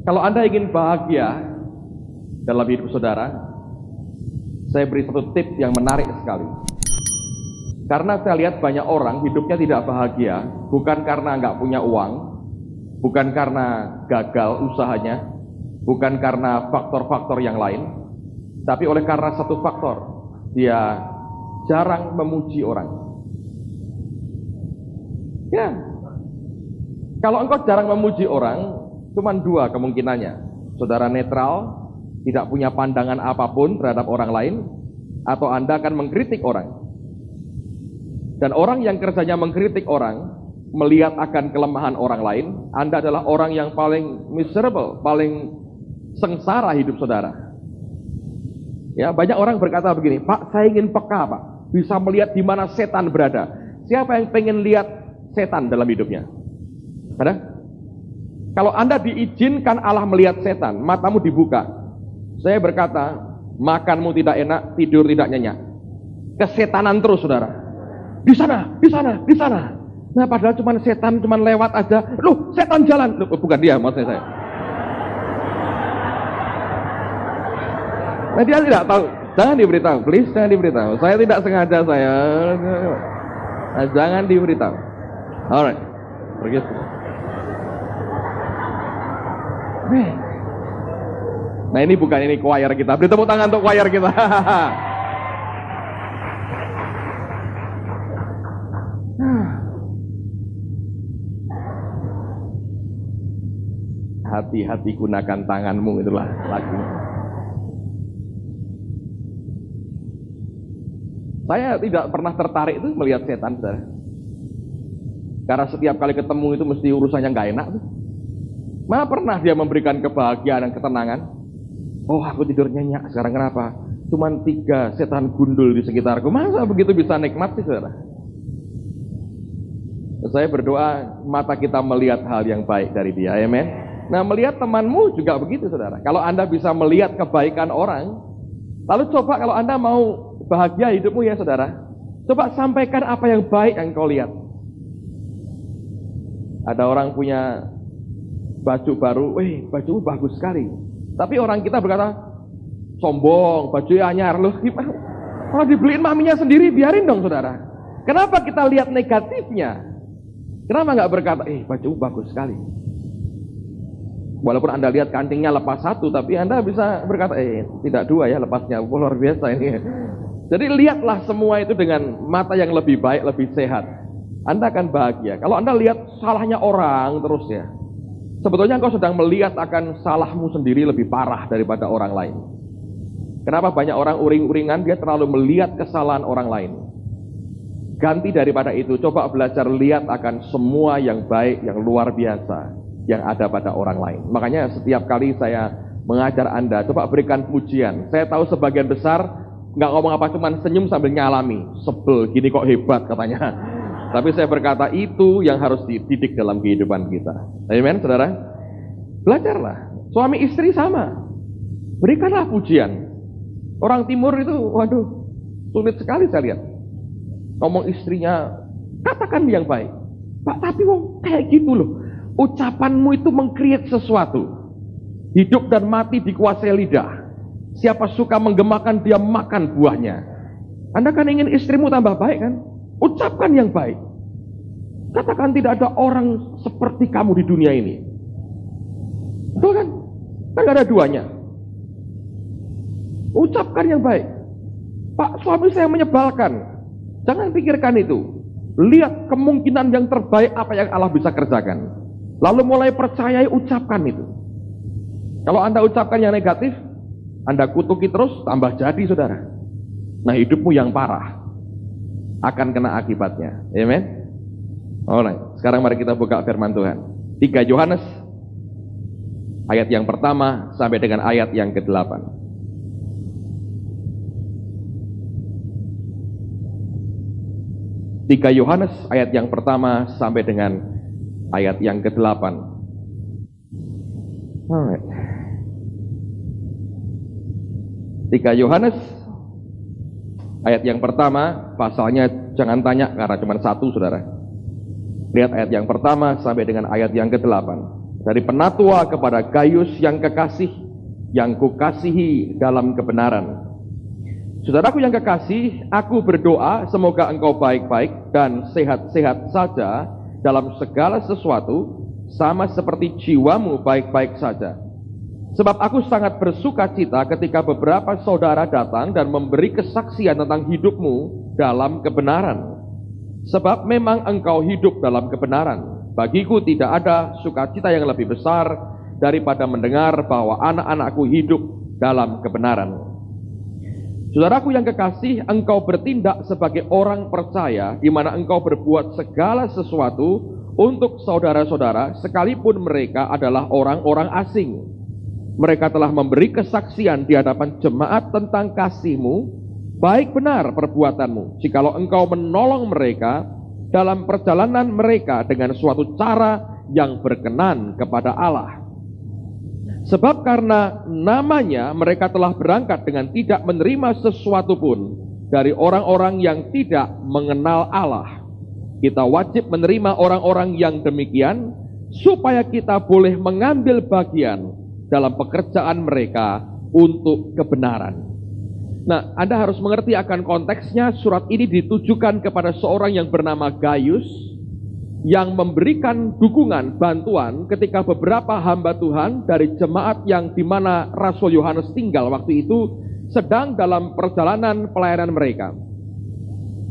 Kalau Anda ingin bahagia dalam hidup saudara, saya beri satu tips yang menarik sekali. Karena saya lihat banyak orang hidupnya tidak bahagia, bukan karena nggak punya uang, bukan karena gagal usahanya, bukan karena faktor-faktor yang lain, tapi oleh karena satu faktor, dia jarang memuji orang. Ya, kalau engkau jarang memuji orang, cuma dua kemungkinannya. Saudara netral, tidak punya pandangan apapun terhadap orang lain, atau Anda akan mengkritik orang. Dan orang yang kerjanya mengkritik orang, melihat akan kelemahan orang lain, Anda adalah orang yang paling miserable, paling sengsara hidup saudara. Ya, banyak orang berkata begini, Pak, saya ingin peka, Pak, bisa melihat di mana setan berada. Siapa yang pengen lihat setan dalam hidupnya? Ada? Kalau Anda diizinkan Allah melihat setan, matamu dibuka. Saya berkata, makanmu tidak enak, tidur tidak nyenyak. Kesetanan terus, saudara. Di sana, di sana, di sana. Nah, padahal cuma setan, cuma lewat aja. Loh, setan jalan. Loh, bukan dia, maksudnya saya. Nah, dia tidak tahu. Jangan diberitahu, please, jangan diberitahu. Saya tidak sengaja, saya. Nah, jangan diberitahu. Alright, pergi. Nah, ini bukan ini choir kita. Beri tepuk tangan untuk choir kita. Hati-hati gunakan tanganmu, itulah lagunya. Saya tidak pernah tertarik itu melihat setan, saudara. Karena setiap kali ketemu itu mesti urusannya nggak enak. Mana pernah dia memberikan kebahagiaan dan ketenangan? Oh, aku tidur nyenyak sekarang, kenapa? Cuman 3 setan gundul di sekitarku. Masa begitu bisa nikmat sih, saudara? Saya berdoa mata kita melihat hal yang baik dari dia, amen. Nah, melihat temanmu juga begitu, saudara. Kalau Anda bisa melihat kebaikan orang, lalu coba kalau Anda mau bahagia hidupmu ya, saudara, coba sampaikan apa yang baik yang kau lihat. Ada orang punya baju baru, bajumu bagus sekali. Tapi orang kita berkata, sombong, bajunya anyar. Loh, kalau dibeliin maminya sendiri, biarin dong, saudara. Kenapa kita lihat negatifnya? Kenapa nggak berkata, bajumu bagus sekali? Walaupun Anda lihat kancingnya lepas 1, tapi Anda bisa berkata, tidak 2 ya lepasnya, luar biasa ini. Jadi lihatlah semua itu dengan mata yang lebih baik, lebih sehat. Anda akan bahagia. Kalau Anda lihat salahnya orang terus ya, sebetulnya engkau sedang melihat akan salahmu sendiri lebih parah daripada orang lain. Kenapa banyak orang uring-uringan, dia terlalu melihat kesalahan orang lain. Ganti daripada itu, coba belajar lihat akan semua yang baik, yang luar biasa yang ada pada orang lain. Makanya setiap kali saya mengajar Anda, coba berikan pujian. Saya tahu sebagian besar nggak ngomong apa, cuman senyum sambil nyalami. Sebel, gini kok hebat katanya. Tapi saya berkata itu yang harus dididik dalam kehidupan kita. Amen, saudara. Belajarlah. Suami istri sama. Berikanlah pujian. Orang timur itu, waduh, sulit sekali saya lihat. Ngomong istrinya, katakan yang baik. Pak, tapi wong kayak gitu loh. Ucapanmu itu meng-create sesuatu. Hidup dan mati dikuasai lidah. Siapa suka menggemakan, dia makan buahnya. Anda kan ingin istrimu tambah baik kan? Ucapkan yang baik. Katakan tidak ada orang seperti kamu di dunia ini. Betul kan? Kan gak ada duanya. Ucapkan yang baik. Pak, suami saya menyebalkan. Jangan pikirkan itu. Lihat kemungkinan yang terbaik apa yang Allah bisa kerjakan. Lalu mulai percayai, ucapkan itu. Kalau Anda ucapkan yang negatif, Anda kutuki terus, tambah jadi, saudara. Nah, hidupmu yang parah akan kena akibatnya. Amen. Alright, sekarang mari kita buka firman Tuhan. 3 Yohanes ayat yang pertama sampai dengan ayat yang ke-8. 3 Yohanes ayat yang pertama sampai dengan ayat yang ke-8. Alright. 3 Yohanes ayat yang pertama, pasalnya jangan tanya karena cuma 1, saudara. Lihat ayat yang pertama sampai dengan ayat yang ke-8. Dari Penatua kepada Gaius yang kekasih, yang kukasihi dalam kebenaran. Saudaraku yang kekasih, aku berdoa semoga engkau baik-baik dan sehat-sehat saja dalam segala sesuatu, sama seperti jiwamu baik-baik saja. Sebab aku sangat bersuka cita ketika beberapa saudara datang dan memberi kesaksian tentang hidupmu dalam kebenaran. Sebab memang engkau hidup dalam kebenaran. Bagiku tidak ada sukacita yang lebih besar daripada mendengar bahwa anak-anakku hidup dalam kebenaran. Saudaraku yang kekasih, engkau bertindak sebagai orang percaya, di mana engkau berbuat segala sesuatu untuk saudara-saudara, sekalipun mereka adalah orang-orang asing. Mereka telah memberi kesaksian di hadapan jemaat tentang kasih-Mu. Baik benar perbuatanmu, jikalau engkau menolong mereka dalam perjalanan mereka dengan suatu cara yang berkenan kepada Allah. Sebab karena namanya mereka telah berangkat dengan tidak menerima sesuatu pun dari orang-orang yang tidak mengenal Allah. Kita wajib menerima orang-orang yang demikian, supaya kita boleh mengambil bagian dalam pekerjaan mereka untuk kebenaran. Nah, Anda harus mengerti akan konteksnya. Surat ini ditujukan kepada seorang yang bernama Gaius, yang memberikan dukungan, bantuan ketika beberapa hamba Tuhan dari jemaat yang dimana Rasul Yohanes tinggal waktu itu sedang dalam perjalanan pelayanan mereka.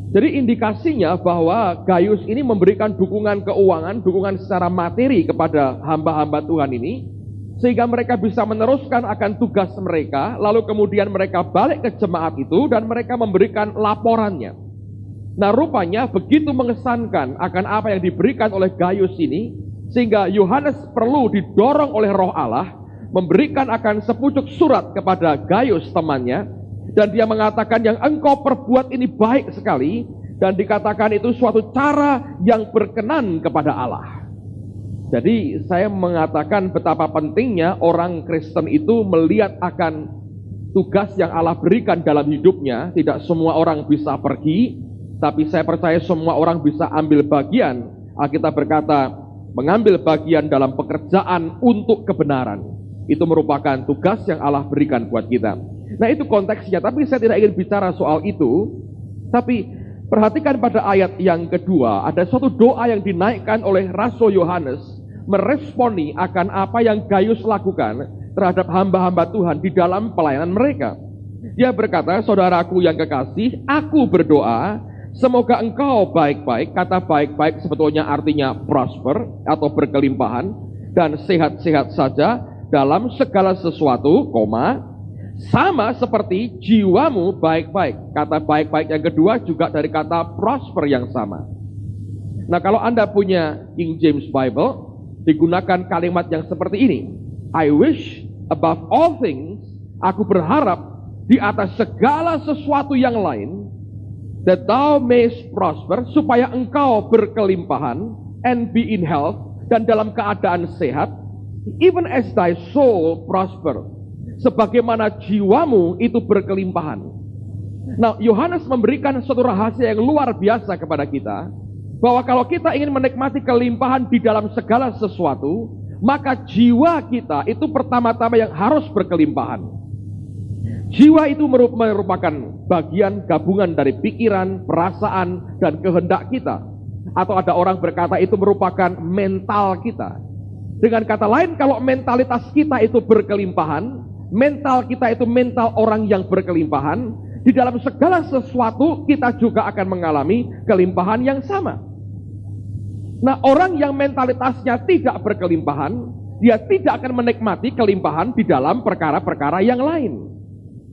Jadi indikasinya bahwa Gaius ini memberikan dukungan keuangan, dukungan secara materi kepada hamba-hamba Tuhan ini, sehingga mereka bisa meneruskan akan tugas mereka, lalu kemudian mereka balik ke jemaat itu dan mereka memberikan laporannya. Nah, rupanya begitu mengesankan akan apa yang diberikan oleh Gaius ini, sehingga Yohanes perlu didorong oleh Roh Allah memberikan akan sepucuk surat kepada Gaius temannya, dan dia mengatakan yang engkau perbuat ini baik sekali, dan dikatakan itu suatu cara yang berkenan kepada Allah. Jadi saya mengatakan betapa pentingnya orang Kristen itu melihat akan tugas yang Allah berikan dalam hidupnya. Tidak semua orang bisa pergi, tapi saya percaya semua orang bisa ambil bagian. Alkitab berkata, mengambil bagian dalam pekerjaan untuk kebenaran. Itu merupakan tugas yang Allah berikan buat kita. Nah, itu konteksnya, tapi saya tidak ingin bicara soal itu. Tapi perhatikan pada ayat yang kedua, ada suatu doa yang dinaikkan oleh Rasul Yohanes, meresponi akan apa yang Gaius lakukan terhadap hamba-hamba Tuhan di dalam pelayanan mereka. Dia berkata, saudaraku yang kekasih, aku berdoa semoga engkau baik-baik. Kata baik-baik sebetulnya artinya prosper atau berkelimpahan dan sehat-sehat saja dalam segala sesuatu, sama seperti jiwamu baik-baik. Kata baik-baik yang kedua juga dari kata prosper yang sama. Nah, kalau Anda punya King James Bible, digunakan kalimat yang seperti ini. I wish above all things, aku berharap di atas segala sesuatu yang lain, that thou mayest prosper, supaya engkau berkelimpahan, and be in health, dan dalam keadaan sehat, even as thy soul prosper, sebagaimana jiwamu itu berkelimpahan. Nah, Yohanes memberikan suatu rahasia yang luar biasa kepada kita, bahwa kalau kita ingin menikmati kelimpahan di dalam segala sesuatu, maka jiwa kita itu pertama-tama yang harus berkelimpahan. Jiwa itu merupakan bagian gabungan dari pikiran, perasaan, dan kehendak kita. Atau ada orang berkata itu merupakan mental kita. Dengan kata lain, kalau mentalitas kita itu berkelimpahan, mental kita itu mental orang yang berkelimpahan, di dalam segala sesuatu kita juga akan mengalami kelimpahan yang sama. Nah, orang yang mentalitasnya tidak berkelimpahan, dia tidak akan menikmati kelimpahan di dalam perkara-perkara yang lain.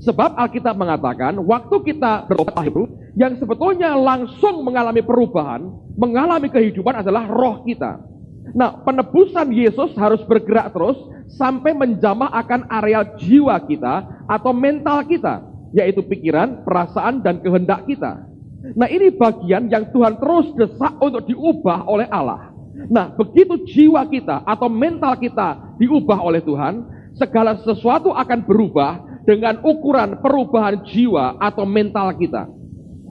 Sebab Alkitab mengatakan, waktu kita bertobat itu, yang sebetulnya langsung mengalami perubahan, mengalami kehidupan adalah roh kita. Nah, penebusan Yesus harus bergerak terus sampai menjamah akan areal jiwa kita atau mental kita, yaitu pikiran, perasaan, dan kehendak kita. Nah, ini bagian yang Tuhan terus desak untuk diubah oleh Allah. Nah, begitu jiwa kita atau mental kita diubah oleh Tuhan, segala sesuatu akan berubah dengan ukuran perubahan jiwa atau mental kita.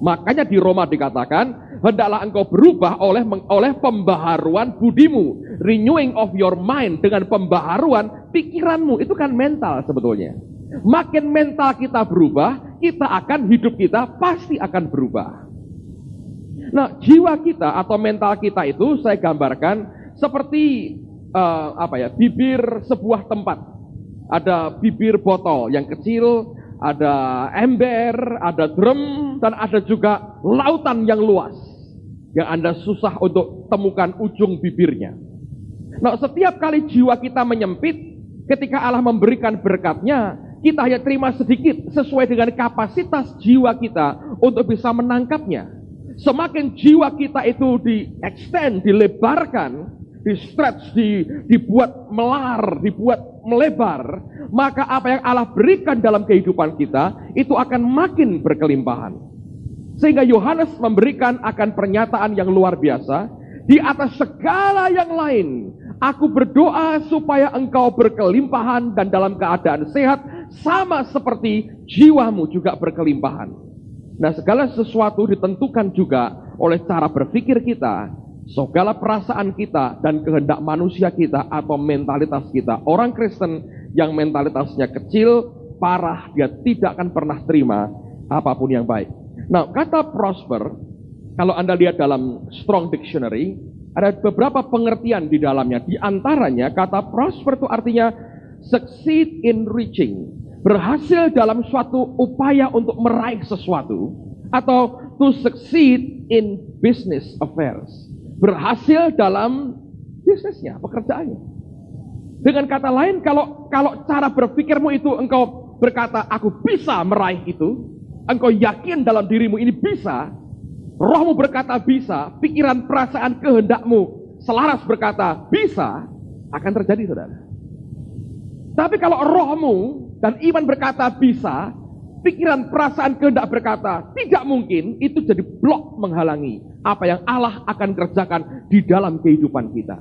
Makanya di Roma dikatakan, hendaklah engkau berubah oleh pembaharuan budimu, renewing of your mind, dengan pembaharuan pikiranmu. Itu kan mental sebetulnya. Makin mental kita berubah, hidup kita pasti akan berubah. Nah, jiwa kita atau mental kita itu saya gambarkan seperti bibir sebuah tempat. Ada bibir botol yang kecil, ada ember, ada drum, dan ada juga lautan yang luas yang Anda susah untuk temukan ujung bibirnya. Nah, setiap kali jiwa kita menyempit, ketika Allah memberikan berkatnya, kita hanya terima sedikit sesuai dengan kapasitas jiwa kita untuk bisa menangkapnya. Semakin jiwa kita itu di-extend, dilebarkan, di-stretch, dibuat melar, dibuat melebar, maka apa yang Allah berikan dalam kehidupan kita itu akan makin berkelimpahan. Sehingga Yohanes memberikan akan pernyataan yang luar biasa, di atas segala yang lain, aku berdoa supaya engkau berkelimpahan dan dalam keadaan sehat, sama seperti jiwamu juga berkelimpahan. Nah, segala sesuatu ditentukan juga oleh cara berpikir kita, segala perasaan kita dan kehendak manusia kita atau mentalitas kita. Orang Kristen yang mentalitasnya kecil, parah, dia tidak akan pernah terima apapun yang baik. Nah, kata prosper, kalau Anda lihat dalam Strong Dictionary, ada beberapa pengertian di dalamnya. Di antaranya, kata prosper itu artinya succeed in reaching, berhasil dalam suatu upaya untuk meraih sesuatu, atau to succeed in business affairs, berhasil dalam bisnisnya, pekerjaannya. Dengan kata lain, kalau cara berpikirmu itu engkau berkata, aku bisa meraih itu, engkau yakin dalam dirimu ini bisa, rohmu berkata bisa, pikiran, perasaan, kehendakmu selaras berkata bisa, akan terjadi, saudara. Tapi kalau rohmu dan iman berkata bisa, pikiran, perasaan, kehendak berkata tidak mungkin, itu jadi blok menghalangi apa yang Allah akan kerjakan di dalam kehidupan kita.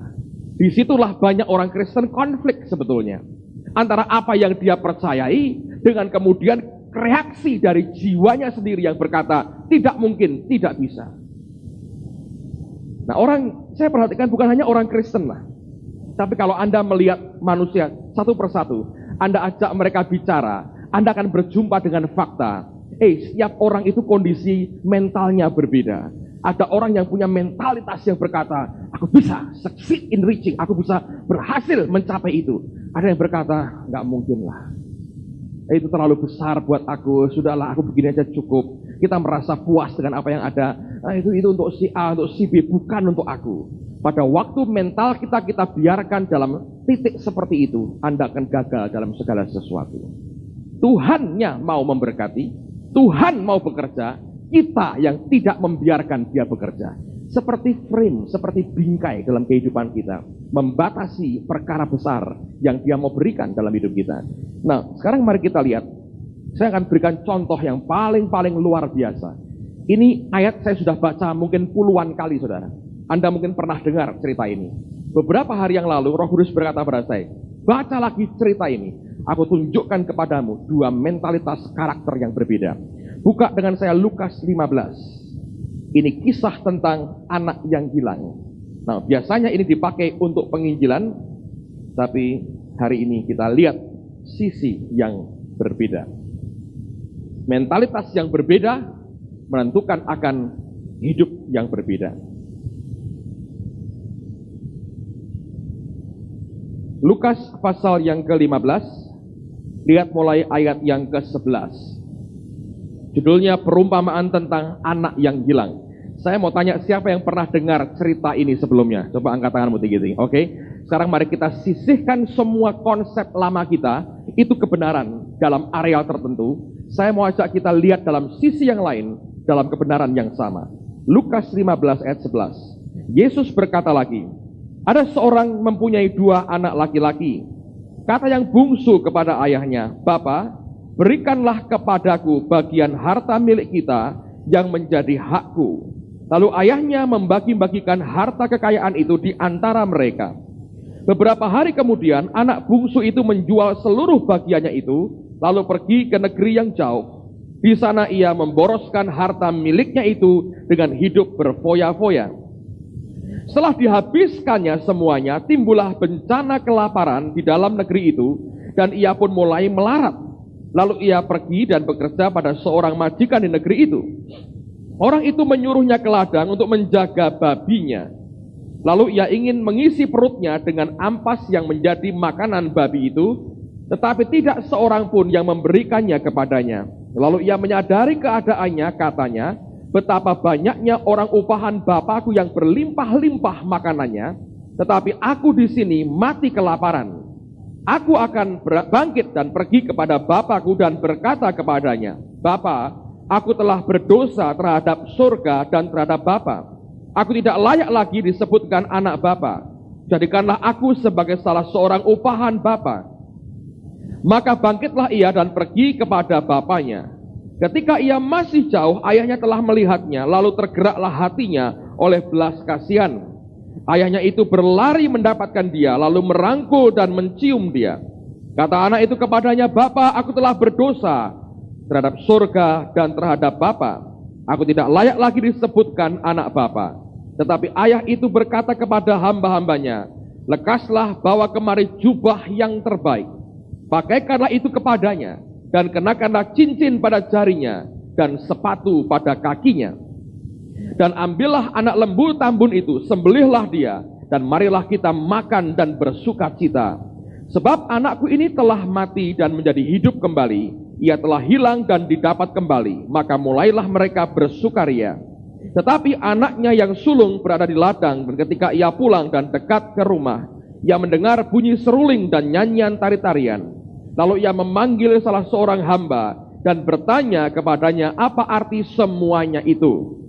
Disitulah banyak orang Kristen konflik sebetulnya, antara apa yang dia percayai dengan kemudian reaksi dari jiwanya sendiri yang berkata tidak mungkin, tidak bisa. Nah, saya perhatikan bukan hanya orang Kristen lah, tapi kalau Anda melihat manusia satu persatu, Anda ajak mereka bicara, Anda akan berjumpa dengan fakta. Setiap orang itu kondisi mentalnya berbeda. Ada orang yang punya mentalitas yang berkata, aku bisa succeed in reaching, aku bisa berhasil mencapai itu. Ada yang berkata, nggak mungkin lah, itu terlalu besar buat aku, sudahlah aku begini aja cukup. Kita merasa puas dengan apa yang ada. Nah, itu untuk si A, untuk si B, bukan untuk aku. Pada waktu mental kita biarkan dalam titik seperti itu, Anda akan gagal dalam segala sesuatu. Tuhannya mau memberkati, Tuhan mau bekerja, kita yang tidak membiarkan dia bekerja. Seperti frame, seperti bingkai dalam kehidupan kita, membatasi perkara besar yang dia mau berikan dalam hidup kita. Nah, sekarang mari kita lihat. Saya akan berikan contoh yang paling luar biasa. Ini ayat saya sudah baca mungkin puluhan kali, saudara. Anda mungkin pernah dengar cerita ini. Beberapa hari yang lalu, Roh Kudus berkata pada saya, baca lagi cerita ini. Aku tunjukkan kepadamu dua mentalitas karakter yang berbeda. Buka dengan saya Lukas 15. Ini kisah tentang anak yang hilang. Nah, biasanya ini dipakai untuk penginjilan, tapi hari ini kita lihat sisi yang berbeda. Mentalitas yang berbeda menentukan akan hidup yang berbeda. Lukas pasal yang ke-15, lihat mulai ayat yang ke-11. Judulnya perumpamaan tentang anak yang hilang. Saya mau tanya siapa yang pernah dengar cerita ini sebelumnya? Coba angkat tanganmu tinggi-tinggi. Oke. Sekarang mari kita sisihkan semua konsep lama kita, itu kebenaran dalam areal tertentu. Saya mau ajak kita lihat dalam sisi yang lain, dalam kebenaran yang sama. Lukas 15 ayat 11. Yesus berkata lagi, ada seorang mempunyai dua anak laki-laki. Kata yang bungsu kepada ayahnya, Bapa, berikanlah kepadaku bagian harta milik kita yang menjadi hakku. Lalu ayahnya membagi-bagikan harta kekayaan itu di antara mereka. Beberapa hari kemudian anak bungsu itu menjual seluruh bagiannya itu, lalu pergi ke negeri yang jauh. Di sana ia memboroskan harta miliknya itu dengan hidup berfoya-foya. Setelah dihabiskannya semuanya, timbullah bencana kelaparan di dalam negeri itu, dan ia pun mulai melarat. Lalu ia pergi dan bekerja pada seorang majikan di negeri itu. Orang itu menyuruhnya ke ladang untuk menjaga babinya. Lalu ia ingin mengisi perutnya dengan ampas yang menjadi makanan babi itu, tetapi tidak seorang pun yang memberikannya kepadanya. Lalu ia menyadari keadaannya, katanya, betapa banyaknya orang upahan Bapakku yang berlimpah-limpah makanannya, tetapi aku di sini mati kelaparan. Aku akan bangkit dan pergi kepada Bapakku dan berkata kepadanya, Bapa, aku telah berdosa terhadap surga dan terhadap Bapa. Aku tidak layak lagi disebutkan anak Bapa. Jadikanlah aku sebagai salah seorang upahan Bapa. Maka bangkitlah ia dan pergi kepada bapaknya. Ketika ia masih jauh, ayahnya telah melihatnya, lalu tergeraklah hatinya oleh belas kasihan. Ayahnya itu berlari mendapatkan dia, lalu merangkul dan mencium dia. Kata anak itu kepadanya, Bapa, aku telah berdosa terhadap surga dan terhadap Bapa. Aku tidak layak lagi disebutkan anak Bapa. Tetapi ayah itu berkata kepada hamba-hambanya, lekaslah bawa kemari jubah yang terbaik. Pakaikanlah itu kepadanya, dan kenakanlah cincin pada jarinya, dan sepatu pada kakinya. Dan ambillah anak lembu tambun itu, sembelihlah dia, dan marilah kita makan dan bersuka cita. Sebab anakku ini telah mati dan menjadi hidup kembali, ia telah hilang dan didapat kembali, maka mulailah mereka bersukaria. Tetapi anaknya yang sulung berada di ladang, dan ketika ia pulang dan dekat ke rumah, ia mendengar bunyi seruling dan nyanyian tari-tarian. Lalu ia memanggil salah seorang hamba dan bertanya kepadanya, apa arti semuanya itu?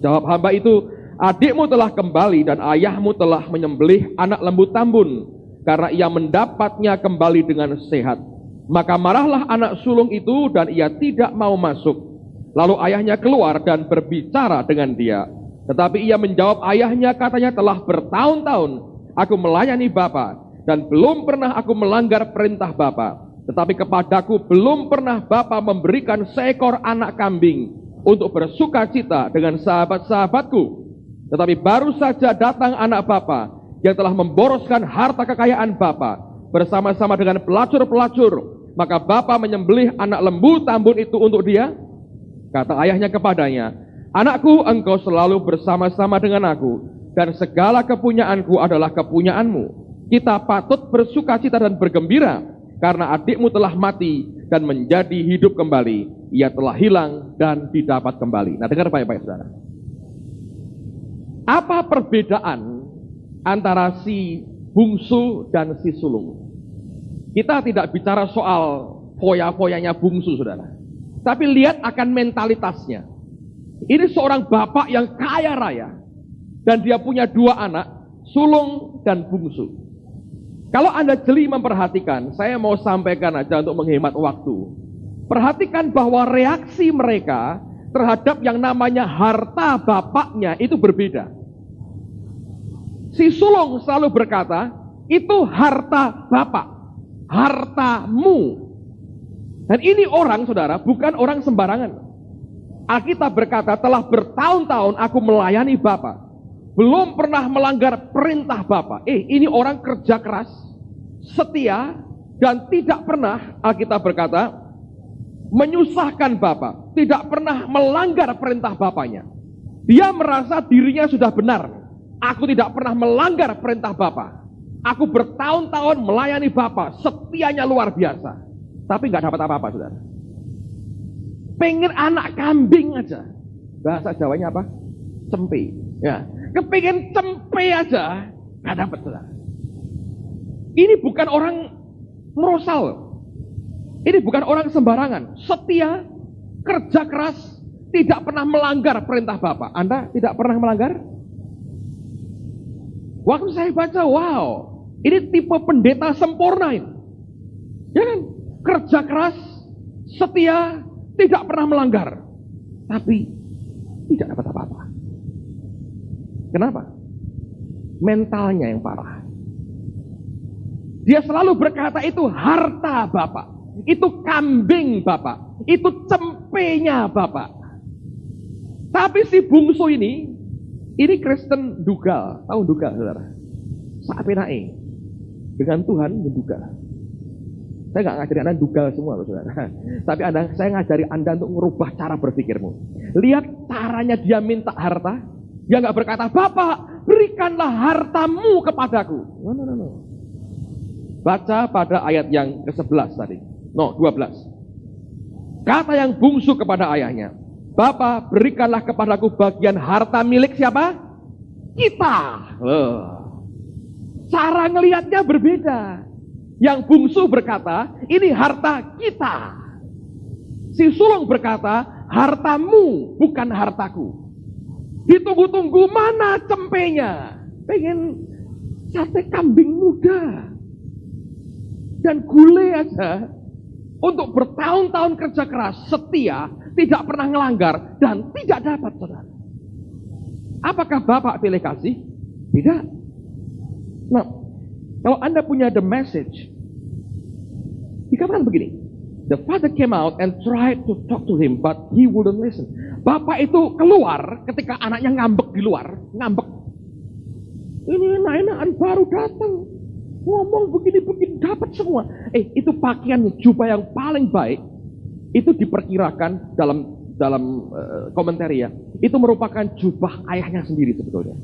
Jawab hamba itu, adikmu telah kembali dan ayahmu telah menyembelih anak lembu tambun, karena ia mendapatnya kembali dengan sehat. Maka marahlah anak sulung itu dan ia tidak mau masuk. Lalu ayahnya keluar dan berbicara dengan dia. Tetapi ia menjawab ayahnya, katanya, telah bertahun-tahun aku melayani Bapa, dan belum pernah aku melanggar perintah Bapa. Tetapi kepadaku belum pernah Bapa memberikan seekor anak kambing untuk bersuka cita dengan sahabat-sahabatku. Tetapi baru saja datang anak Bapa yang telah memboroskan harta kekayaan Bapa bersama-sama dengan pelacur-pelacur. Maka Bapa menyembelih anak lembu tambun itu untuk dia. Kata ayahnya kepadanya, anakku, engkau selalu bersama-sama dengan aku, dan segala kepunyaanku adalah kepunyaanmu. Kita patut bersuka cita dan bergembira, karena adikmu telah mati dan menjadi hidup kembali. Ia telah hilang dan didapat kembali. Nah, dengar baik-baik, saudara. Apa perbedaan antara si bungsu dan si sulung? Kita tidak bicara soal foya-foyanya bungsu, saudara. Tapi lihat akan mentalitasnya. Ini seorang bapak yang kaya raya. Dan dia punya dua anak, sulung dan bungsu. Kalau Anda jeli memperhatikan, saya mau sampaikan aja untuk menghemat waktu. Perhatikan bahwa reaksi mereka terhadap yang namanya harta bapaknya itu berbeda. Si sulung selalu berkata, itu harta bapak, hartamu. Dan ini orang, saudara, bukan orang sembarangan. Alkitab berkata, telah bertahun-tahun aku melayani Bapa, belum pernah melanggar perintah Bapa. Ini orang kerja keras, setia, dan tidak pernah, Alkitab berkata, menyusahkan Bapa, tidak pernah melanggar perintah Bapaknya. Dia merasa dirinya sudah benar. Aku tidak pernah melanggar perintah Bapa. Aku bertahun-tahun melayani Bapa, setianya luar biasa. Tapi nggak dapat apa-apa, saudara. Pengen anak kambing aja. Bahasa Jawanya apa? Cempe. Ya, kepengen cempe aja, nggak dapat, saudara. Ini bukan orang merosal. Ini bukan orang sembarangan. Setia, kerja keras, tidak pernah melanggar perintah Bapak. Anda tidak pernah melanggar? Waktu saya baca, wow, ini tipe pendeta sempurna ini. Ya kan? Kerja keras, setia, tidak pernah melanggar. Tapi tidak dapat apa-apa. Kenapa? Mentalnya yang parah. Dia selalu berkata itu harta Bapak, itu kambing Bapak, itu cempenya Bapak. Tapi si bungsu ini Ini Kristen dugal, tahu dugal saudara? Sapenae. Dengan Tuhan menduga. Saya nggak ngajari Anda dugal semua loh saudara. Tapi saya ngajari Anda untuk merubah cara berpikirmu. Lihat caranya dia minta harta. Dia nggak berkata, Bapak berikanlah hartamu kepadaku. No. Baca pada ayat yang ke-11 tadi. 12. Kata yang bungsu kepada ayahnya, Bapak berikanlah kepadaku bagian harta milik siapa? Kita. Cara ngelihatnya berbeda. Yang bungsu berkata, ini harta kita. Si sulung berkata, hartamu bukan hartaku. Ditunggu-tunggu mana cempenya. Pengen sate kambing muda. Dan gulai aja. Untuk bertahun-tahun kerja keras, setia, tidak pernah ngelanggar, dan tidak dapat, saudara. Apakah Bapak pilih kasih? Tidak. Nah, kalau Anda punya the message, dikatakan begini, the father came out and tried to talk to him, but he wouldn't listen. Bapak itu keluar ketika anaknya ngambek di luar, ngambek. Ini enak-enakan baru datang. Ngomong begini-begini dapat semua. Itu pakaian jubah yang paling baik. Itu diperkirakan dalam komentari ya. Itu merupakan jubah ayahnya sendiri sebetulnya.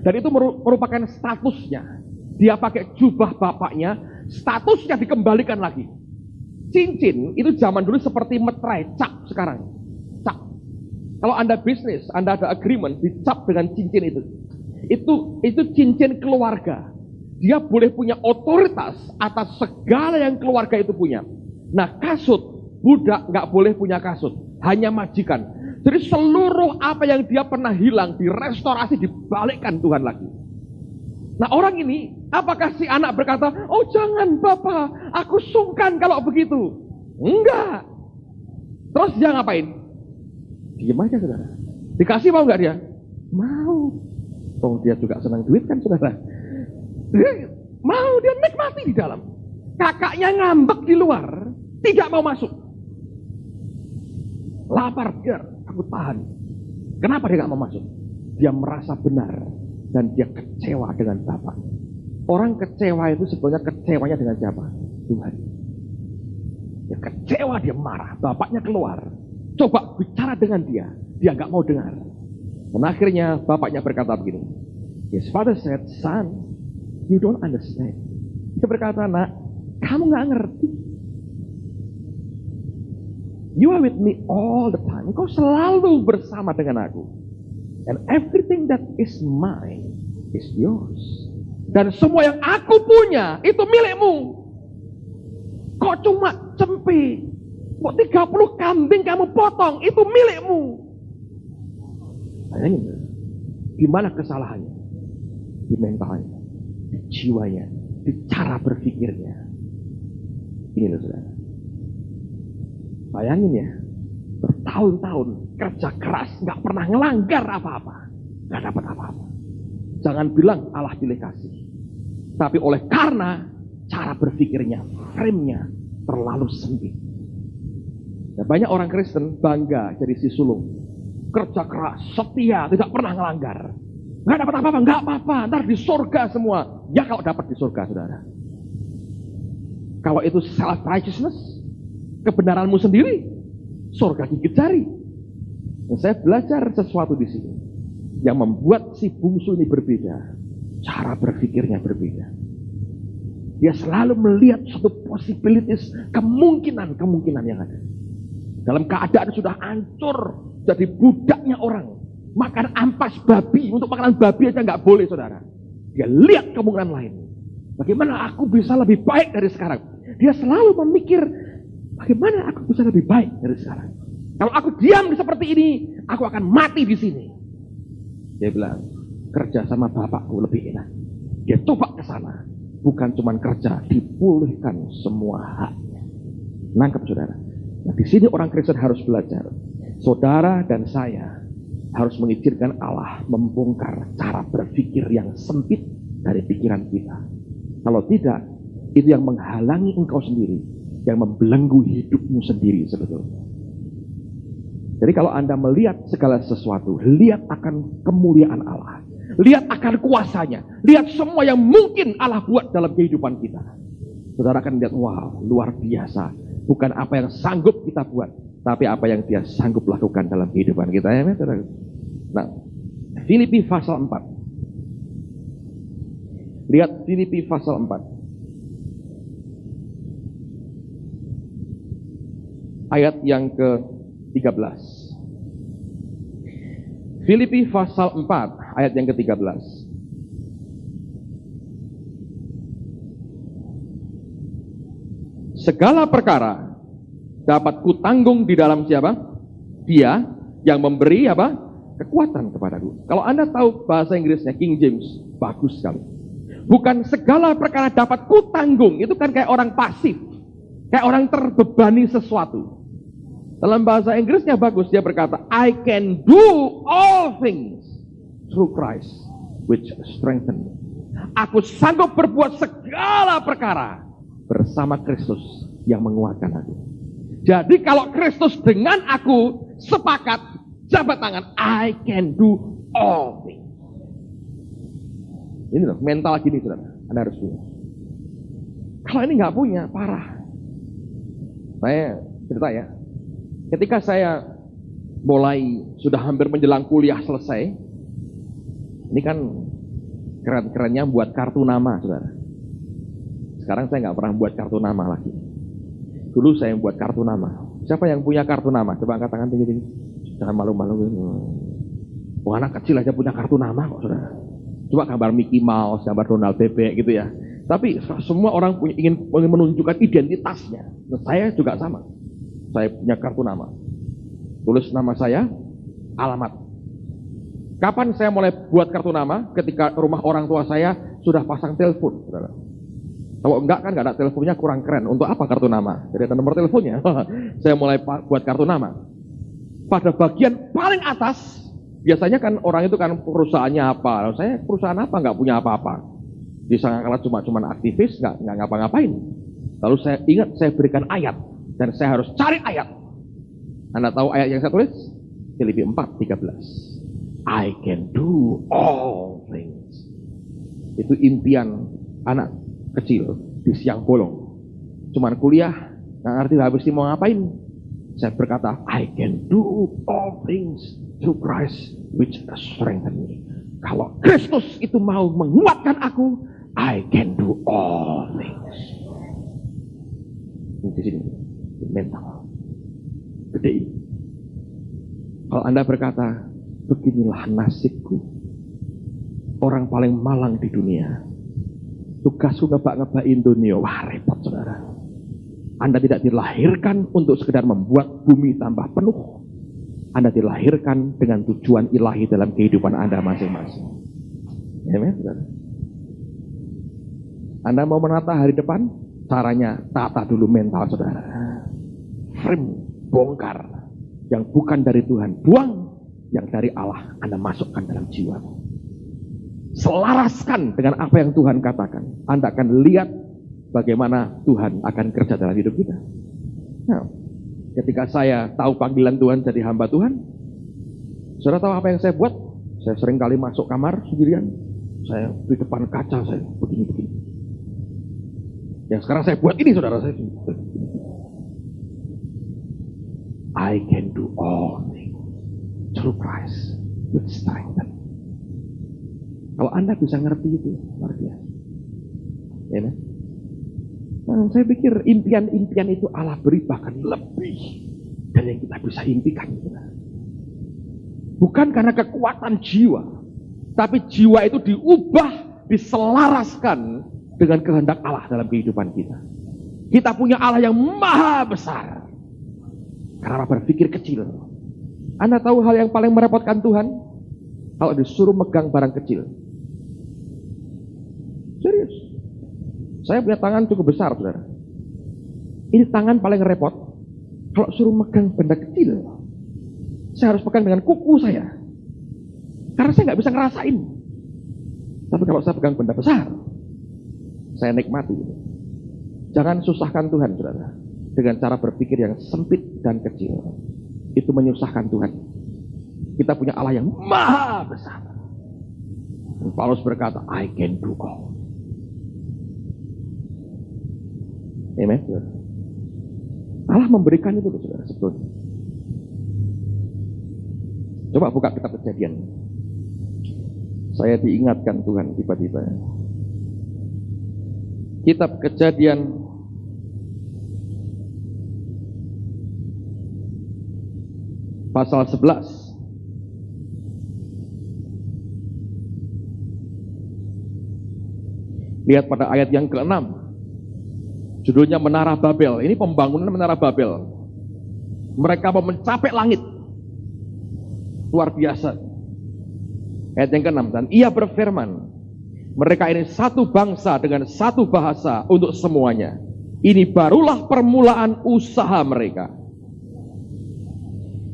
Dan itu merupakan statusnya. Dia pakai jubah bapaknya, statusnya dikembalikan lagi. Cincin itu zaman dulu seperti meterai, cap sekarang. Cap. Kalau Anda bisnis, Anda ada agreement, dicap dengan cincin itu. Itu cincin keluarga. Dia boleh punya otoritas atas segala yang keluarga itu punya. Nah, kasut, budak nggak boleh punya kasut, hanya majikan. Jadi seluruh apa yang dia pernah hilang direstorasi, dibalikkan Tuhan lagi. Nah, orang ini, apakah si anak berkata, oh jangan Bapak, aku sungkan kalau begitu? Enggak. Terus dia ngapain? Diam aja saudara. Dikasih mau nggak dia? Mau. Oh dia juga senang duit kan saudara. Mau, dia nikmati di dalam. Kakaknya ngambek di luar, tidak mau masuk. Lapar, biar aku tahan. Kenapa dia gak mau masuk? Dia merasa benar dan dia kecewa dengan Bapak. Orang kecewa itu sebetulnya kecewanya dengan siapa? Tuhan. Dia kecewa, dia marah. Bapaknya keluar. Coba bicara dengan dia gak mau dengar. Dan akhirnya bapaknya berkata begini. His father said, son, you don't understand. Dia berkata, nak, kamu gak ngerti. You are with me all the time. Kau selalu bersama dengan aku. And everything that is mine is yours. Dan semua yang aku punya itu milikmu. Kok cuma cempe? Kok 30 kambing kamu potong? Itu milikmu. Bayangin, di mana kesalahannya? Di mentalnya, di jiwanya, di cara berpikirnya. Ini loh saudara. Bayangin ya, bertahun-tahun kerja keras, gak pernah ngelanggar apa-apa, gak dapat apa-apa. Jangan bilang Allah pilih kasih, tapi oleh karena cara berpikirnya, frame-nya terlalu sempit. Nah, banyak orang Kristen bangga jadi si sulung, kerja keras, setia, tidak pernah ngelanggar. Gak dapat apa-apa, gak apa-apa, ntar di surga semua. Ya kalau dapat di surga saudara. Kalau itu self-righteousness, kebenaranmu sendiri, surga gigit jari. Dan saya belajar sesuatu di sini yang membuat si bungsu ini berbeda. Cara berpikirnya berbeda. Dia selalu melihat suatu possibilities, kemungkinan yang ada. Dalam keadaan sudah hancur, jadi budaknya orang. Makan ampas babi, untuk makanan babi aja nggak boleh saudara. Dia lihat kemungkinan lain. Bagaimana aku bisa lebih baik dari sekarang? Dia selalu memikir, bagaimana aku bisa lebih baik dari sekarang? Kalau aku diam seperti ini, aku akan mati di sini. Dia bilang, kerja sama bapakku lebih enak. Dia coba ke sana, bukan cuma kerja, dipulihkan semua haknya. Nangkep saudara. Nah, di sini orang Kristen harus belajar. Saudara dan saya harus mengizinkan Allah membongkar cara berpikir yang sempit dari pikiran kita. Kalau tidak, itu yang menghalangi engkau sendiri, yang membelenggu hidupmu sendiri sebetulnya. Jadi kalau Anda melihat segala sesuatu, lihat akan kemuliaan Allah. Lihat akan kuasanya. Lihat semua yang mungkin Allah buat dalam kehidupan kita. Saudara akan lihat, wow, luar biasa. Bukan apa yang sanggup kita buat, tapi apa yang Dia sanggup lakukan dalam kehidupan kita. Ya, saudara. Nah, Filipi pasal 4. Lihat Filipi pasal 4. Ayat yang ke-13. Filipi pasal 4 ayat yang ke-13. Segala perkara dapat kutanggung di dalam siapa? Dia yang memberi apa? Kekuatan kepadaku. Kalau Anda tahu bahasa Inggrisnya King James, bagus sekali. Bukan segala perkara dapat kutanggung, itu kan kayak orang pasif. Kayak orang terbebani sesuatu. Dalam bahasa Inggrisnya bagus, dia berkata, I can do all things through Christ, which strengthen me. Aku sanggup berbuat segala perkara bersama Kristus yang menguatkan aku. Jadi kalau Kristus dengan aku sepakat, jabat tangan, I can do all things. Ini loh, mental gini, saudara. Anda harus punya. Kalau ini nggak punya, parah. Saya cerita ya. Ketika saya mulai sudah hampir menjelang kuliah selesai, ini kan keren-kerennya buat kartu nama, saudara. Sekarang saya nggak pernah buat kartu nama lagi. Dulu saya buat kartu nama. Siapa yang punya kartu nama? Coba angkat tangan tinggi-tinggi. Jangan malu-malu. Oh, anak kecil aja punya kartu nama kok, saudara. Coba gambar Mickey Mouse, gambar Donald Bebek gitu ya. Tapi semua orang ingin menunjukkan identitasnya. Nah, saya juga sama. Saya punya kartu nama. Tulis nama saya, alamat. Kapan saya mulai buat kartu nama? Ketika rumah orang tua saya sudah pasang telepon, saudara. Kalau enggak kan enggak ada teleponnya, kurang keren. Untuk apa kartu nama? Jadi ada nomor teleponnya. Saya mulai buat kartu nama. Pada bagian paling atas, biasanya kan orang itu kan perusahaannya apa. Saya perusahaan apa? Enggak punya apa-apa. Bisa kalau cuma aktivis, enggak ngapa-ngapain. Lalu saya ingat saya berikan ayat. Dan saya harus cari ayat. Anda tahu ayat yang saya tulis? Filipi 4:13. I can do all things. Itu impian anak kecil di siang bolong. Cuman kuliah, nggak ngerti habis ini mau ngapain. Saya berkata, I can do all things through Christ which strengthen me. Kalau Kristus itu mau menguatkan aku, I can do all things. Di sini mental gede. Kalau Anda berkata, beginilah nasibku, orang paling malang di dunia, tugasku ngebak-ngebakin dunia, wah repot, saudara. Anda tidak dilahirkan untuk sekedar membuat bumi tambah penuh. Anda dilahirkan dengan tujuan ilahi dalam kehidupan Anda masing-masing. Amen, saudara. Anda mau menata hari depan? Caranya tata dulu mental, saudara. Frame, bongkar. Yang bukan dari Tuhan, buang. Yang dari Allah, Anda masukkan dalam jiwamu. Selaraskan dengan apa yang Tuhan katakan. Anda akan lihat bagaimana Tuhan akan kerja dalam hidup kita. Nah, ketika saya tahu panggilan Tuhan jadi hamba Tuhan, saudara tahu apa yang saya buat? Saya sering kali masuk kamar sendirian. Saya di depan kaca, saya begini-begini. Yang sekarang saya buat ini, saudara, saya I can do all things through Christ which strengthen. Kalau Anda bisa ngerti itu, luar biasa. Ya, nah, saya pikir impian-impian itu Allah beri bahkan lebih dari yang kita bisa impikan. Bukan karena kekuatan jiwa, tapi jiwa itu diubah, diselaraskan dengan kehendak Allah dalam kehidupan kita. Kita punya Allah yang maha besar. Karena berpikir kecil. Anda tahu hal yang paling merepotkan Tuhan? Kalau disuruh megang barang kecil. Serius. Saya punya tangan cukup besar, saudara. Ini tangan paling repot. Kalau suruh megang benda kecil, saya harus pegang dengan kuku saya. Karena saya nggak bisa ngerasain. Tapi kalau saya pegang benda besar, saya nikmati. Jangan susahkan Tuhan, saudara, dengan cara berpikir yang sempit dan kecil. itu menyusahkan Tuhan. Kita punya Allah yang maha besar. Dan Paulus berkata, I can do all. Amen. Allah memberikan itu, saudara, sebetulnya. Coba buka kitab Kejadian. Saya diingatkan Tuhan tiba-tiba. Kitab Kejadian pasal 11. Lihat pada ayat yang ke-6. Judulnya Menara Babel. Ini pembangunan Menara Babel. Mereka mau mencapai langit. Luar biasa. Ayat yang ke-6. Dan ia berfirman, mereka ini satu bangsa dengan satu bahasa untuk semuanya. Ini barulah permulaan usaha mereka.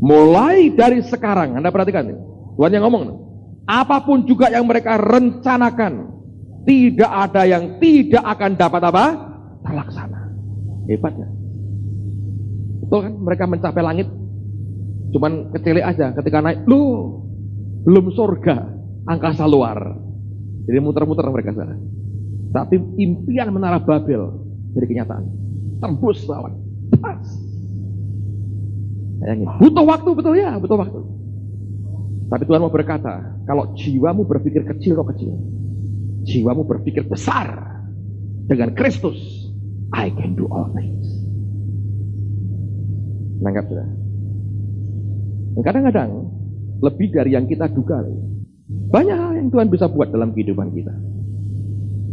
Mulai dari sekarang, Anda perhatikan nih, Tuhan yang ngomong, apapun juga yang mereka rencanakan, tidak ada yang tidak akan dapat apa? Terlaksana. Hebatnya. Betul kan? Mereka mencapai langit, cuman kecil aja. Ketika naik, loh, belum surga, angkasa luar. Jadi muter-muter mereka sana. Tapi impian Menara Babel jadi kenyataan. Tembus lawan. Pas. Bayangin. Butuh waktu, betul ya, butuh waktu. Tapi Tuhan mau berkata, kalau jiwamu berpikir kecil, kok kecil. Jiwamu berpikir besar. Dengan Kristus, I can do all things. Nangkap sudah. Dan kadang-kadang lebih dari yang kita duga. Banyak hal yang Tuhan bisa buat dalam kehidupan kita.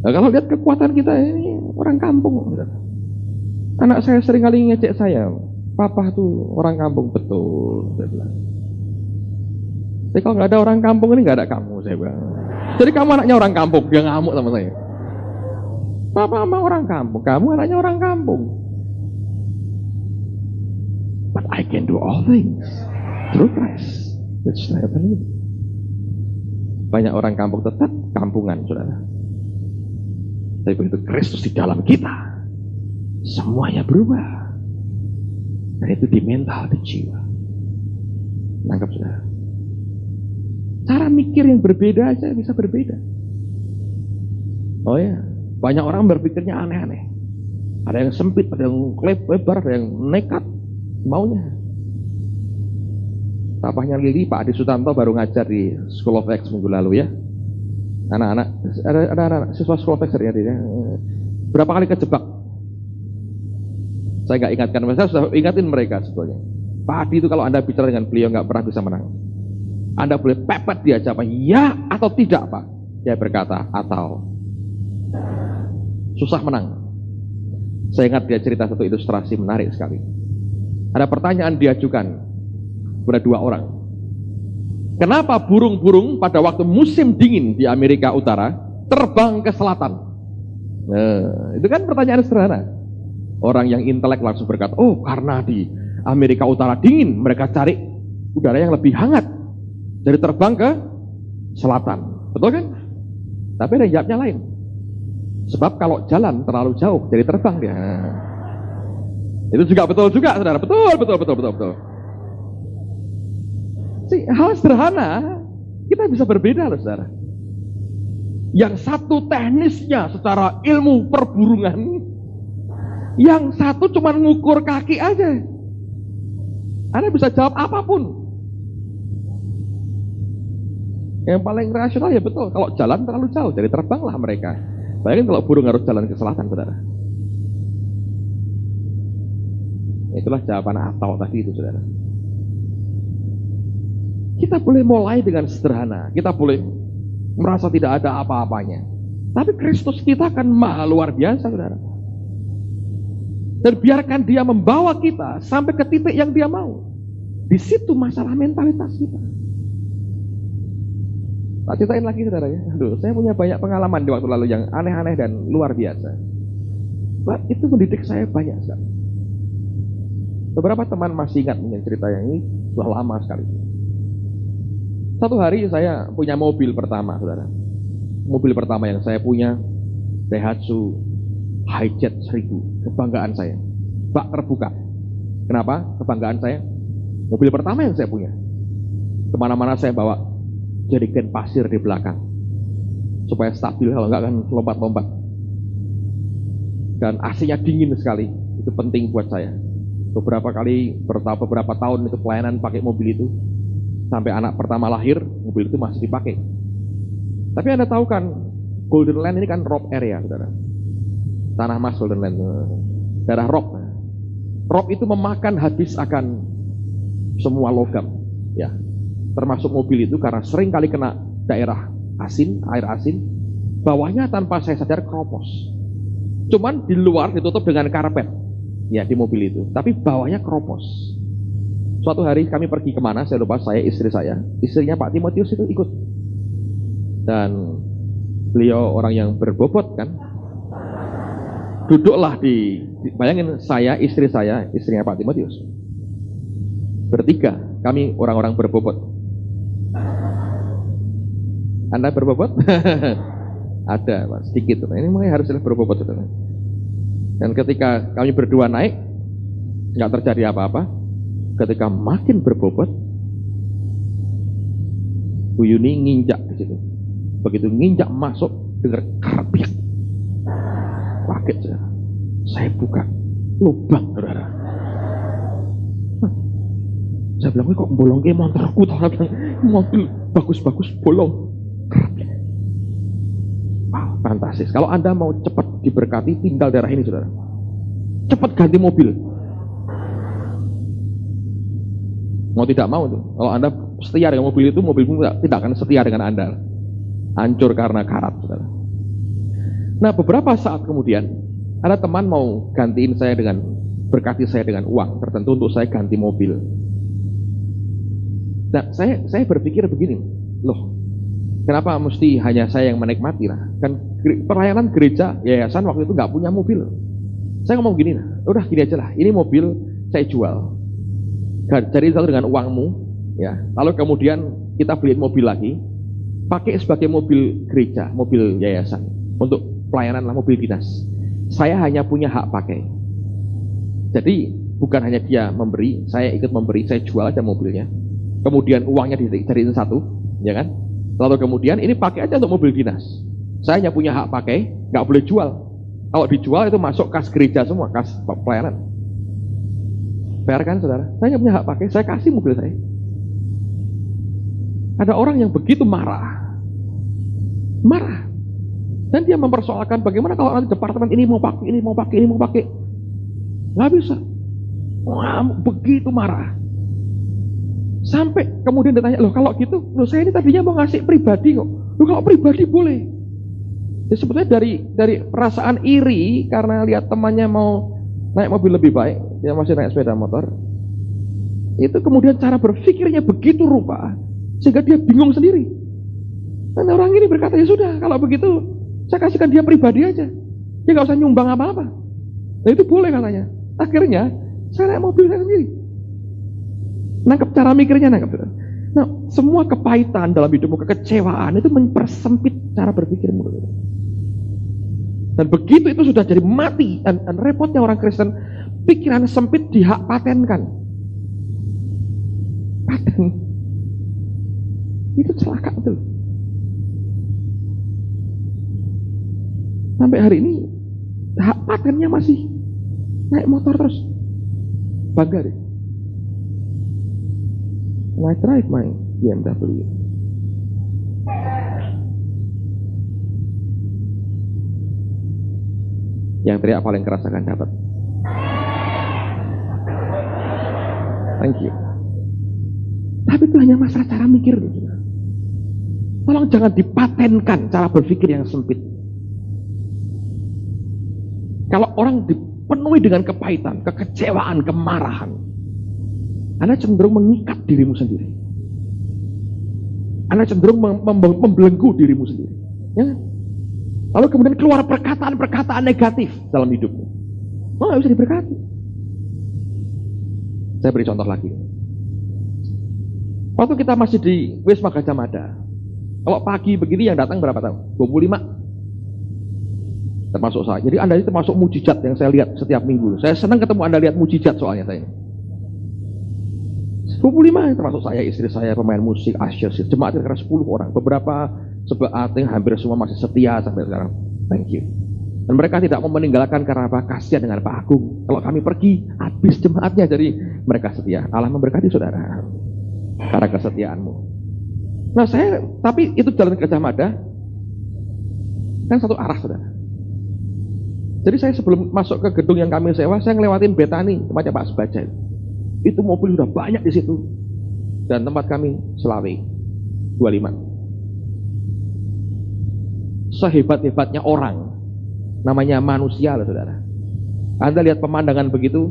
Nah, kalau lihat kekuatan kita ini orang kampung. Anak saya sering kali ngecek saya, papa tuh orang kampung, betul. Saya bilang. Tapi kalau nggak ada orang kampung ini nggak ada kamu, saya bilang. Jadi kamu anaknya orang kampung, dia ngamuk sama saya. Papa mama orang kampung, kamu anaknya orang kampung. But I can do all things through Christ. Which I believe. Banyak orang kampung tetap kampungan, saudara. Tapi begitu Kristus di dalam kita, semuanya berubah. Dan itu di mental, di jiwa. Nangkap, saudara. Cara mikir yang berbeda aja bisa berbeda. Oh ya, banyak orang berpikirnya aneh-aneh. Ada yang sempit, ada yang lebar, ada yang nekat maunya. Papahnya Lili, Pak Adi Sutanto baru ngajar di School of X minggu lalu ya. Anak-anak, ada anak siswa School of X ya. Berapa kali kejebak? Saya nggak ingatkan, saya sudah ingatin mereka sebetulnya. Pak Adi itu kalau Anda bicara dengan beliau nggak pernah bisa menang. Anda boleh pepet dia jawab ya atau tidak, Pak. Dia berkata atau. Susah menang. Saya ingat dia cerita satu ilustrasi menarik sekali. Ada pertanyaan diajukan kepada dua orang. Kenapa burung-burung pada waktu musim dingin di Amerika Utara terbang ke selatan? Nah, itu kan pertanyaan sederhana. Orang yang intelek langsung berkata, oh karena di Amerika Utara dingin, mereka cari udara yang lebih hangat. Jadi terbang ke selatan. Betul kan? Tapi ada yang jawabnya lain. Sebab kalau jalan terlalu jauh, jadi terbang dia. Itu juga betul juga, saudara. Betul. Hal sederhana, kita bisa berbeda loh, saudara. Yang satu teknisnya secara ilmu perburungan, yang satu cuma ngukur kaki aja. Anda bisa jawab apapun. Yang paling rasional ya betul, kalau jalan terlalu jauh, jadi terbanglah mereka. Bayangin kalau burung harus jalan ke selatan, saudara. Itulah jawaban atau tadi itu, saudara. Kita boleh mulai dengan sederhana. Kita boleh merasa tidak ada apa-apanya. Tapi Kristus kita kan maha luar biasa, saudara. Dan biarkan dia membawa kita sampai ke titik yang dia mau. Di situ masalah mentalitas kita. Tak ceritain lagi, saudara ya. Aduh, saya punya banyak pengalaman di waktu lalu yang aneh-aneh dan luar biasa. Itu mendidik saya banyak sekali. Beberapa teman masih ingat dengan cerita yang ini sudah lama sekali. Satu hari saya punya mobil pertama, saudara. Mobil pertama yang saya punya, Daihatsu Hijet 1000. Kebanggaan saya. Bak terbuka. Kenapa? Kebanggaan saya. Mobil pertama yang saya punya. Kemana-mana saya bawa jerigen pasir di belakang supaya stabil, kalau enggak kan lompat-lompat. Dan AC-nya dingin sekali, itu penting buat saya. Beberapa tahun itu pelayanan pakai mobil itu, sampai anak pertama lahir mobil itu masih dipakai. Tapi Anda tahu kan, Golden Land ini kan rock area, saudara. Tanah emas Golden Land, daerah rock. Rock itu memakan habis akan semua logam, ya. Termasuk mobil itu karena sering kali kena daerah asin, air asin, bawahnya tanpa saya sadar keropos. Cuman di luar ditutup dengan karpet, ya di mobil itu, tapi bawahnya keropos. Suatu hari kami pergi kemana, saya lupa, istrinya Pak Timotius itu ikut. Dan beliau orang yang berbobot kan, duduklah bayangin saya, istrinya Pak Timotius. Bertiga, kami orang-orang berbobot. Anda berbobot? Ada, Pak, sedikit. Ini makanya harus berbobot. Dan ketika kami berdua naik, nggak terjadi apa-apa. Ketika makin berbobot, Bu Yuni nginjak di situ. Begitu nginjak masuk, dengar karpiak. Kaget saya. Saya buka lubang, saudara. Saya bilang, kok bolong ke motorku? Mobil bagus-bagus bolong. Wow, fantastis. Kalau Anda mau cepat diberkati, tinggal daerah ini, saudara. Cepat ganti mobil. Mau tidak mau tuh. Kalau Anda setia dengan mobil itu, mobilmu tidak akan setia dengan Anda. Hancur karena karat, saudara. Nah, beberapa saat kemudian, ada teman mau gantiin saya berkati saya dengan uang tertentu untuk saya ganti mobil. Nah, saya berpikir begini, loh, kenapa mesti hanya saya yang menikmati lah? Kan pelayanan gereja, yayasan waktu itu nggak punya mobil. Saya ngomong gini, udah gini aja lah, ini mobil saya jual. Jadi satu dengan uangmu, ya. Lalu kemudian kita beliin mobil lagi, pakai sebagai mobil gereja, mobil yayasan, untuk pelayanan lah, mobil dinas. Saya hanya punya hak pakai. Jadi bukan hanya dia memberi, saya ikut memberi, saya jual aja mobilnya. Kemudian uangnya dijadiin satu, ya kan? Lalu kemudian ini pakai aja untuk mobil dinas. Saya hanya punya hak pakai, nggak boleh jual. Kalau dijual itu masuk kas gereja semua, kas pelayanan. Fair kan, saudara? Saya hanya punya hak pakai, saya kasih mobil saya. Ada orang yang begitu marah, dan dia mempersoalkan bagaimana kalau nanti departemen ini mau pakai, nggak bisa. Wah, begitu marah. Sampai kemudian ditanya, loh kalau gitu, loh saya ini tadinya mau ngasih pribadi kok. Loh kalau pribadi boleh. Ya, sebetulnya dari perasaan iri karena lihat temannya mau naik mobil lebih baik, dia masih naik sepeda motor. Itu kemudian cara berpikirnya begitu rupa sehingga dia bingung sendiri. Dan orang ini berkata, ya sudah, kalau begitu saya kasihkan dia pribadi aja. Dia nggak usah nyumbang apa-apa. Nah itu boleh katanya. Akhirnya saya naik mobil saya sendiri. Nangkep cara mikirnya, nangkep. Nah, semua kepahitan dalam hidupmu, kekecewaan itu mempersempit cara berpikirmu. Dan begitu itu sudah jadi mati. Dan repotnya orang Kristen, pikiran sempit dihak patenkan. Paten. Itu celaka betul. Sampai hari ini hak patennya masih naik motor terus. Bangga deh. And I drive my BMW. Yang teriak paling keras akan dapat. Thank you. Tapi itu hanya masalah cara mikir. Tolong jangan dipatenkan cara berpikir yang sempit. Kalau orang dipenuhi dengan kepahitan, kekecewaan, kemarahan, Anda cenderung mengikat dirimu sendiri. Anda cenderung membelenggu dirimu sendiri. Ya? Lalu kemudian keluar perkataan-perkataan negatif dalam hidupmu. Nggak bisa diberkati. Saya beri contoh lagi. Waktu kita masih di Wisma Gajah Mada, kalau pagi begini yang datang berapa tahun? 25. Termasuk saya. Jadi Anda ini termasuk mujizat yang saya lihat setiap minggu. Saya senang ketemu Anda lihat mujizat soalnya saya. 25 termasuk saya, istri saya, pemain musik, asyir, jemaat kira-kira 10 orang. Beberapa jemaat yang hampir semua masih setia sampai sekarang. Thank you. Dan mereka tidak mau meninggalkan karena apa? Kasihan dengan Pak Agung. Kalau kami pergi, habis jemaatnya. Jadi mereka setia. Allah memberkati saudara karena kesetiaanmu. Nah tapi itu jalan ke Gajah Mada kan satu arah saudara. Jadi saya sebelum masuk ke gedung yang kami sewa, saya ngelewatin Betani, tempatnya Pak Sebaja. Itu mobil sudah banyak di situ. Dan tempat kami Selawe 25. Sehebat-hebatnya orang, namanya manusia loh saudara. Anda lihat pemandangan begitu,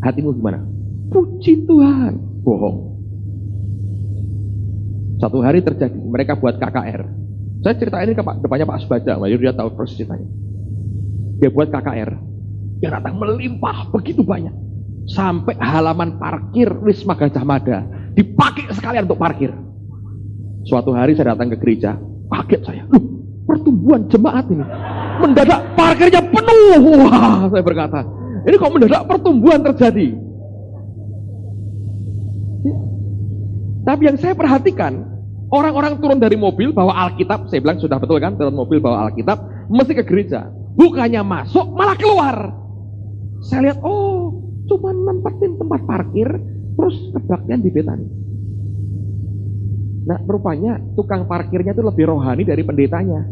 hatimu gimana? Puji Tuhan. Bohong. Satu hari terjadi, mereka buat KKR. Saya cerita ini ke depannya Pak Sebaja, dia tahu persis ceritanya. Dia buat KKR, yang datang melimpah begitu banyak. Sampai halaman parkir Wisma Gajah Mada dipakai sekalian untuk parkir. Suatu hari saya datang ke gereja, kaget saya. Pertumbuhan jemaat ini. Mendadak parkirnya penuh. Wah, saya berkata, ini kok mendadak pertumbuhan terjadi? Tapi yang saya perhatikan, orang-orang turun dari mobil bawa Alkitab. Saya bilang sudah betul kan, turun mobil bawa Alkitab, mesti ke gereja. Bukannya masuk, malah keluar. Saya lihat, oh, cuma nempatin tempat parkir, terus kebaktian di Betani. Nah, rupanya tukang parkirnya itu lebih rohani dari pendetanya.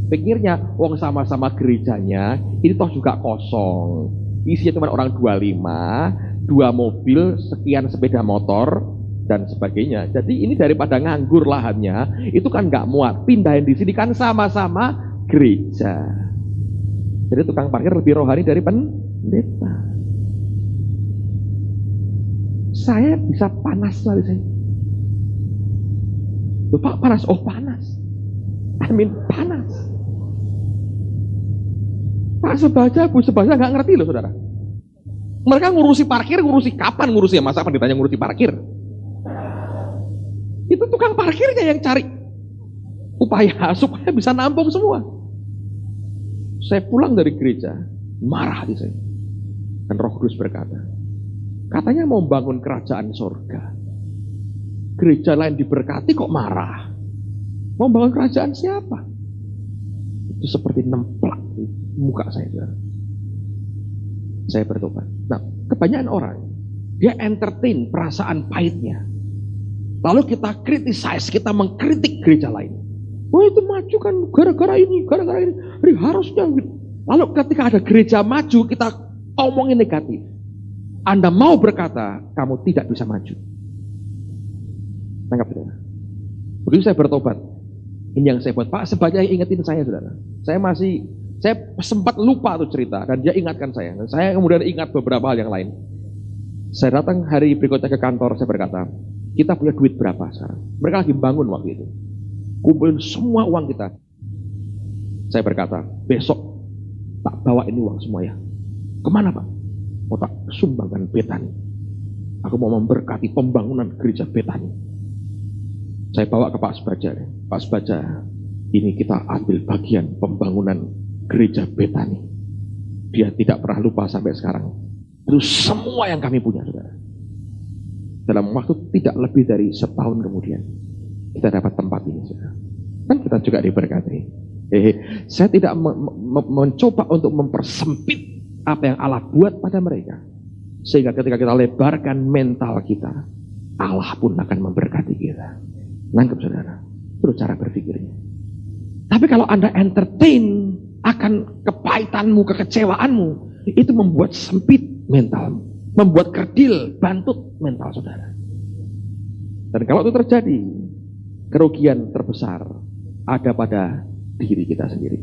Pikirnya, wong sama-sama gerejanya, ini toh juga kosong. Isinya cuma orang 25, 2 mobil, sekian sepeda motor, dan sebagainya. Jadi ini daripada nganggur lahannya, itu kan nggak muat. Pindahin di sini kan sama-sama gereja. Jadi tukang parkir lebih rohani dari pendeta. Saya bisa panas sekali saya. Pak panas, oh panas. Panas. Pak Sebaja, Bu Sebaja nggak ngerti loh saudara. Mereka ngurusi parkir, ngurusi kapan ngurusi ya? Masa pendetanya ngurusi parkir? Itu tukang parkirnya yang cari upaya supaya bisa nampung semua. Saya pulang dari gereja, marah di saya. Dan Roh Kudus berkata, katanya mau bangun kerajaan surga. Gereja lain diberkati kok marah. Mau bangun kerajaan siapa? Itu seperti nemplak di muka saya. Saya bertobat. Nah, kebanyakan orang, dia entertain perasaan pahitnya. Lalu kita criticize, kita mengkritik gereja lain. Oh itu maju kan gara-gara ini. Ini harusnya. Lalu ketika ada gereja maju, kita omongin negatif. Anda mau berkata, kamu tidak bisa maju. Tangkap saudara. Begitu saya bertobat. Ini yang saya buat. Pak Sebaja yang ingetin saya saudara. Saya sempat lupa tuh cerita. Dan dia ingatkan saya. Dan saya kemudian ingat beberapa hal yang lain. Saya datang hari berikutnya ke kantor, saya berkata, kita punya duit berapa sekarang? Mereka lagi bangun waktu itu. Kumpulin semua uang kita. Saya berkata, besok tak bawa ini uang semua ya. Kemana Pak? Mau tak sumbangkan Betani. Aku mau memberkati pembangunan gereja Betani. Saya bawa ke Pak Sebaja. Pak Sebaja, ini kita ambil bagian pembangunan gereja Betani. Dia tidak pernah lupa sampai sekarang. Itu semua yang kami punya saudara. Dalam waktu tidak lebih dari setahun kemudian, kita dapat tempat ini. Dan kita juga diberkati. Saya tidak mencoba untuk mempersempit apa yang Allah buat pada mereka. Sehingga ketika kita lebarkan mental kita, Allah pun akan memberkati kita. Nangkep saudara? Itu cara berpikirnya. Tapi kalau Anda entertain akan kepahitanmu, kekecewaanmu, itu membuat sempit mentalmu. Membuat kerdil, bantut mental saudara. Dan kalau itu terjadi, kerugian terbesar ada pada diri kita sendiri.